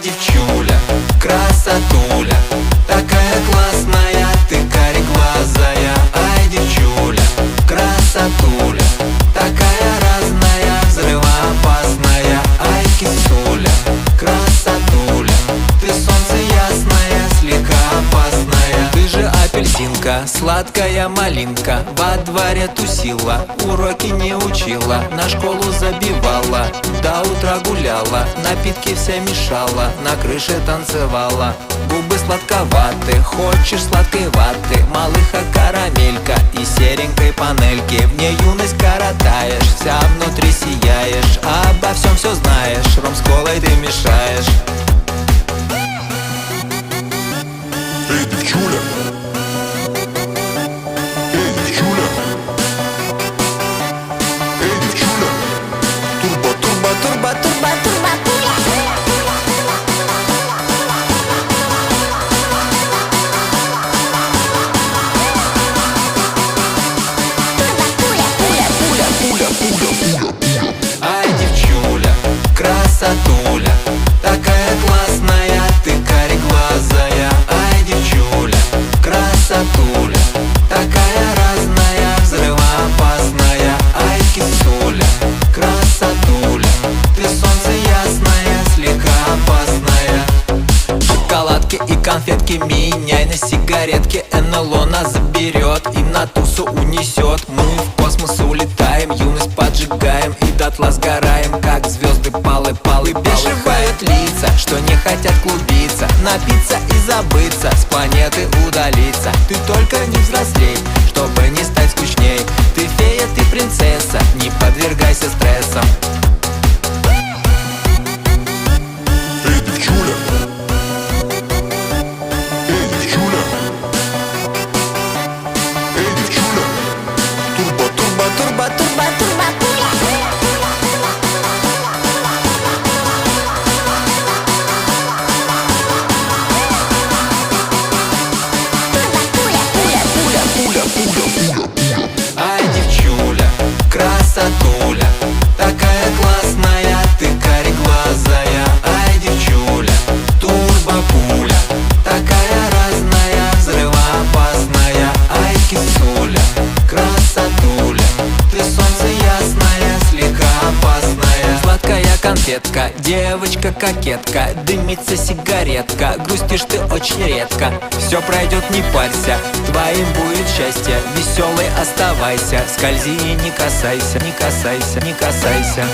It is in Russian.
Девчуля, красотуля, такая классная, ты кареглазая. Ай, девчуля, красотуля, такая разная, взрывоопасная. Ай, кисуля, красотуля, ты солнце ясное, слегка опасная. Ты же апельсинка, сладкая малинка, во дворе тусила, уроки не учила, на школу забивала, до утра гуляла, напитки все мешала, на крыше танцевала. Губы сладковаты, хочешь сладкой ваты, малыха карамелька и серенькой панельки. В ней юность коротаешь, вся внутри сияешь, обо всем все знаешь, ром с колой ты мешаешь. Эй, девчуля! Эй, девчуля! Эй, девчуля! Турбо, турбо, турбо, турбо, турбо, пуля! Ай, девчуля, красотуля, такая классная, ты кареглазая. Ай, девчуля, красотуля, такая разная, взрывоопасная. Ай, кисуля, красотуля, ты солнце ясное, слегка опасная. Шоколадки и конфетки меняй на сигаретки, НЛО нас заберет и на тусу унесет. Мы в космос улетаем, юность поджигаем и дотла сгораем, как звезды палы. Бешивают лица, что не хотят клубиться, напиться и забыться, с планеты удалиться. Ты только не взрослей, чтобы не стать скучней. Ты фея, ты принцесса, не подвергайся стрессам. Эй, девчуля! Эй, девчуля! Эй, девчуля! Турбо, турбо, турбо, турбо, турбо, пуля! Ай, девчуля, красотуля, такая классная, ты кареглазая. Ай, девчуля, турбопуля, такая разная, взрывоопасная. Ай, кисуля, красотуля, ты солнце ясное, слегка опасная. Сладкая конфетка, девочка-кокетка, дымится сигаретка, грустишь ты очень редко. Все пройдет, не парься, твоим будет счастье, веселый оставайся, скользи и не касайся, не касайся, не касайся.